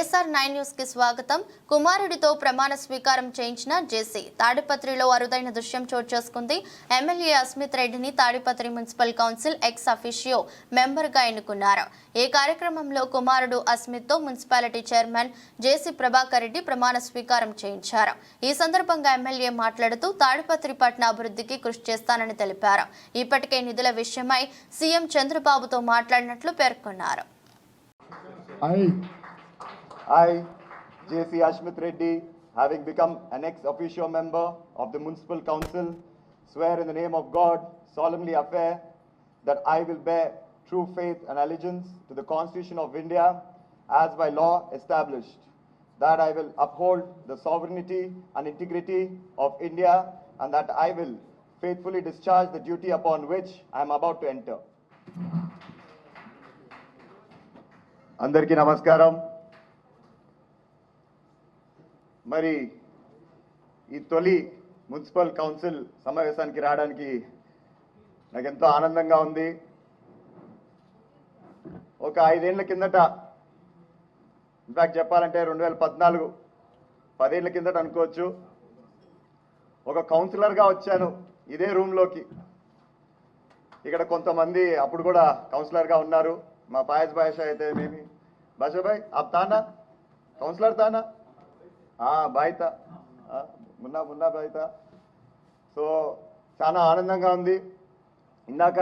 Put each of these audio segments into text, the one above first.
SR9 news కి స్వాగతం. కుమారుడితో ప్రమాణ స్వీకారం చేయించిన జేసీ తాడిపత్రిలో అరుదైన దృశ్యం చోటు చేసుకుంది. ఎమ్మెల్యే అస్మిత్ రెడ్డిని Tadipatri municipal council ex officio member గా ఎన్నుకున్నారు. ఈ కార్యక్రమంలో కుమారుడు అస్మిత్ తో మున్సిపాలిటీ చైర్మన్ జేసీ ప్రభాకర్ రెడ్డి ప్రమాణ స్వీకారం చేయించారు. ఈ సందర్భంగా ఎమ్మెల్యే మాట్లాడుతూ తాడిపత్రి పట్టణ అభివృద్ధికి కృషి చేస్తానని తెలిపారు. ఇప్పటికే నిధుల విషయమై సీఎం చంద్రబాబుతో మాట్లాడినట్లు పేర్కొన్నారు. I, J.C. Ashmit Reddy, having become an ex-officio member of the Municipal Council, swear in the name of God, solemnly affirm that I will bear true faith and allegiance to the Constitution of India as by law established, that I will uphold the sovereignty and integrity of India, and that I will faithfully discharge the duty upon which I am about to enter. Andarki namaskaram. మరి ఈ తొలి municipal council సమావేశానికి రావడానికి నాకు ఎంతో ఆనందంగా ఉంది. ఒక 5 ఏళ్ల కిందట, ఇన్ఫాక్ట్ చెప్పాలంటే 2014 10 ఏళ్ల కిందట అనుకోవచ్చు, ఒక కౌన్సిలర్గా వచ్చాను ఇదే రూమ్లోకి. ఇక్కడ కొంతమంది అప్పుడు కూడా కౌన్సిలర్గా ఉన్నారు. మా పాయస్ భాష అయితే మేమి భాషాభాయ్ ఆప్ తానా కౌన్సిలర్ తానా బాయితా మున్నా బాయితా. సో చాలా ఆనందంగా ఉంది. ఇందాక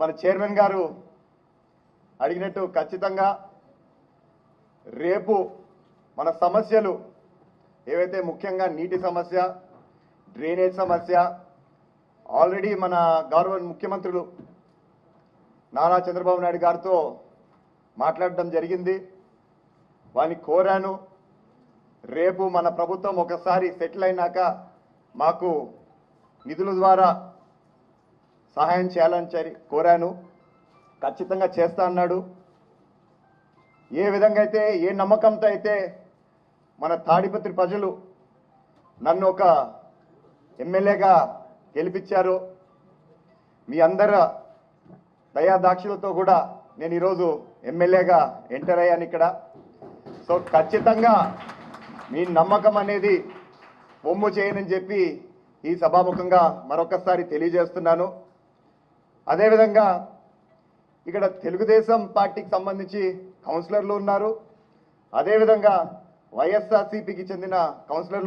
మన చైర్మన్ గారు అడిగినట్టు ఖచ్చితంగా రేపు మన సమస్యలు ఏవైతే ముఖ్యంగా నీటి సమస్య, డ్రైనేజ్ సమస్య, ఆల్రెడీ మన గౌరవ ముఖ్యమంత్రులు నారా చంద్రబాబు నాయుడు గారితో మాట్లాడడం జరిగింది. వారిని కోరాను, రేపు మన ప్రభుత్వం ఒకసారి సెటిల్ అయినాక మాకు నిధుల ద్వారా సహాయం చేయాలని కోరాను. ఖచ్చితంగా చేస్తా అన్నాడు. ఏ విధంగా అయితే, ఏ నమ్మకంతో అయితే మన తాడిపత్రి ప్రజలు నన్ను ఒక ఎమ్మెల్యేగా గెలిపించారో, మీ అందరి దయాదాక్షిలతో కూడా నేను ఈరోజు ఎమ్మెల్యేగా ఎంటర్ అయ్యాను ఇక్కడ. సో ఖచ్చితంగా మీ నమ్మకం అనేది ఒమ్ము చేయనని చెప్పి ఈ సభాముఖంగా మరొకసారి తెలియజేస్తున్నాను. అదేవిధంగా ఇక్కడ తెలుగుదేశం పార్టీకి సంబంధించి కౌన్సిలర్లు ఉన్నారు, అదేవిధంగా వైఎస్ఆర్సీపీకి చెందిన కౌన్సిలర్లు